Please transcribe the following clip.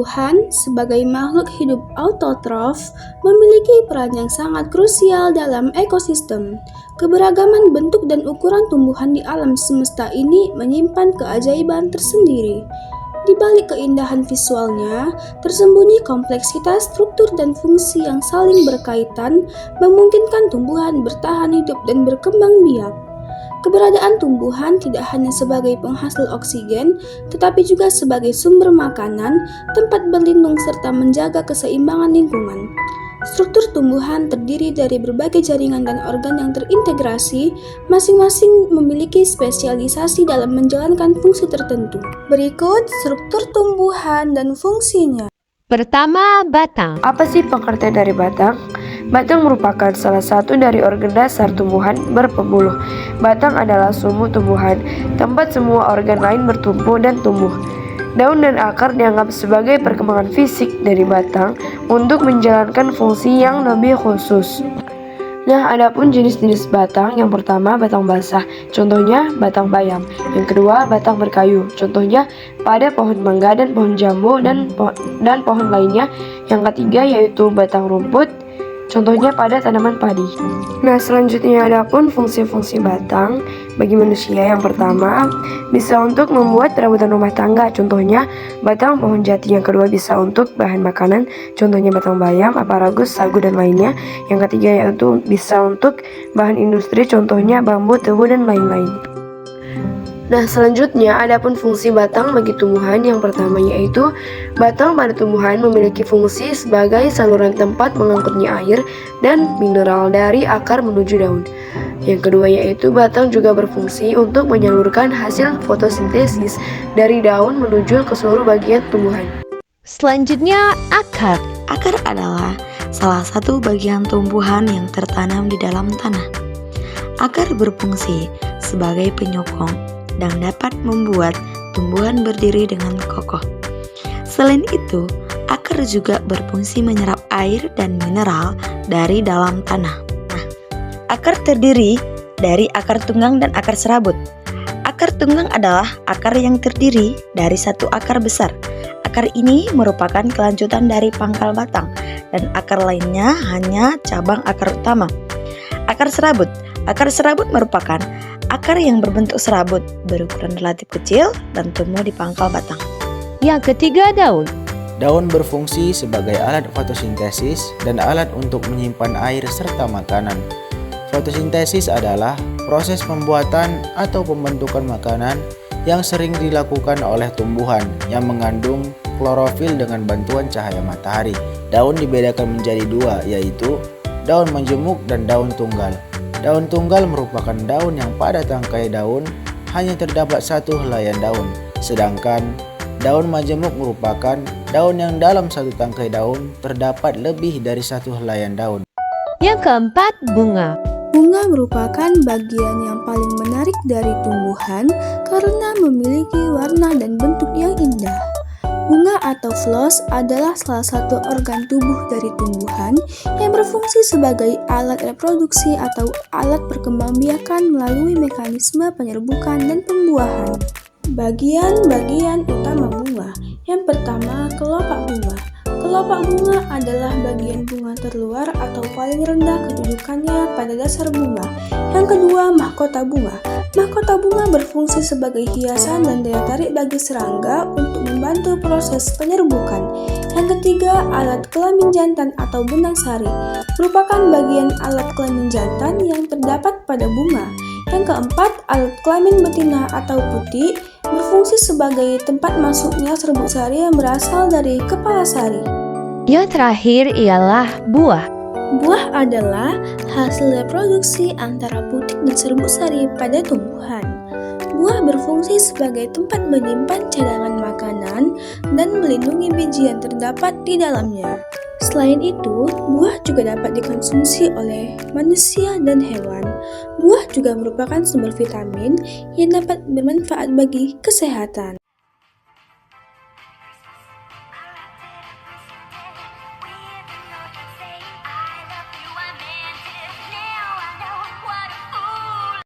Tumbuhan sebagai makhluk hidup autotrof memiliki peran yang sangat krusial dalam ekosistem. Keberagaman bentuk dan ukuran tumbuhan di alam semesta ini menyimpan keajaiban tersendiri. Di balik keindahan visualnya, tersembunyi kompleksitas struktur dan fungsi yang saling berkaitan, memungkinkan tumbuhan bertahan hidup dan berkembang biak. Keberadaan tumbuhan tidak hanya sebagai penghasil oksigen, tetapi juga sebagai sumber makanan, tempat berlindung serta menjaga keseimbangan lingkungan. Struktur tumbuhan terdiri dari berbagai jaringan dan organ yang terintegrasi, masing-masing memiliki spesialisasi dalam menjalankan fungsi tertentu. Berikut struktur tumbuhan dan fungsinya. Pertama, batang. Apa sih pengertian dari batang? Batang merupakan salah satu dari organ dasar tumbuhan berpembuluh. Batang adalah sumbu tumbuhan, tempat semua organ lain bertumpu dan tumbuh. Daun dan akar dianggap sebagai perkembangan fisik dari batang untuk menjalankan fungsi yang lebih khusus. Nah, adapun jenis-jenis batang, yang pertama batang basah, contohnya batang bayam. Yang kedua batang berkayu, contohnya pada pohon mangga dan pohon jambu dan pohon lainnya. Yang ketiga yaitu batang rumput, contohnya pada tanaman padi. Nah, selanjutnya adapun fungsi-fungsi batang bagi manusia. Yang pertama, bisa untuk membuat perabotan rumah tangga, contohnya batang pohon jati. Yang kedua, bisa untuk bahan makanan, contohnya batang bayam, asparagus, sagu, dan lainnya. Yang ketiga yaitu bisa untuk bahan industri, contohnya bambu, tebu, dan lain-lain. Nah, selanjutnya adapun fungsi batang bagi tumbuhan. Yang pertama yaitu batang pada tumbuhan memiliki fungsi sebagai saluran tempat mengangkutnya air dan mineral dari akar menuju daun. Yang kedua yaitu batang juga berfungsi untuk menyalurkan hasil fotosintesis dari daun menuju ke seluruh bagian tumbuhan. Selanjutnya, akar. Akar adalah salah satu bagian tumbuhan yang tertanam di dalam tanah. Akar berfungsi sebagai penyokong dan dapat membuat tumbuhan berdiri dengan kokoh. Selain itu, akar juga berfungsi menyerap air dan mineral dari dalam tanah. Nah, akar terdiri dari akar tunggang dan akar serabut. Akar tunggang adalah akar yang terdiri dari satu akar besar. Akar ini merupakan kelanjutan dari pangkal batang, dan akar lainnya hanya cabang akar utama. Akar serabut. Akar serabut merupakan akar yang berbentuk serabut, berukuran relatif kecil dan tumbuh di pangkal batang. Yang ketiga, daun. Daun berfungsi sebagai alat fotosintesis dan alat untuk menyimpan air serta makanan. Fotosintesis adalah proses pembuatan atau pembentukan makanan yang sering dilakukan oleh tumbuhan yang mengandung klorofil dengan bantuan cahaya matahari. Daun dibedakan menjadi dua, yaitu daun majemuk dan daun tunggal. Daun tunggal merupakan daun yang pada tangkai daun hanya terdapat satu helaian daun, sedangkan daun majemuk merupakan daun yang dalam satu tangkai daun terdapat lebih dari satu helaian daun. Yang keempat, bunga. Bunga merupakan bagian yang paling menarik dari tumbuhan karena memiliki warna dan bentuk yang indah. Bunga atau floss adalah salah satu organ tubuh dari tumbuhan yang berfungsi sebagai alat reproduksi atau alat perkembangbiakan melalui mekanisme penyerbukan dan pembuahan. Bagian-bagian utama bunga. Yang pertama, kelopak bunga. Kelopak bunga adalah bagian bunga terluar atau paling rendah kedudukannya pada dasar bunga. Yang kedua, mahkota bunga. Mahkota bunga berfungsi sebagai hiasan dan daya tarik bagi serangga untuk membantu proses penyerbukan. Yang ketiga, alat kelamin jantan atau benang sari merupakan bagian alat kelamin jantan yang terdapat pada bunga. Yang keempat, alat kelamin betina atau putik berfungsi sebagai tempat masuknya serbuk sari yang berasal dari kepala sari. Yang terakhir ialah buah. Buah adalah hasil reproduksi antara putik dan serbuk sari pada tumbuhan. Buah berfungsi sebagai tempat menyimpan cadangan makanan dan melindungi biji yang terdapat di dalamnya. Selain itu, buah juga dapat dikonsumsi oleh manusia dan hewan. Buah juga merupakan sumber vitamin yang dapat bermanfaat bagi kesehatan.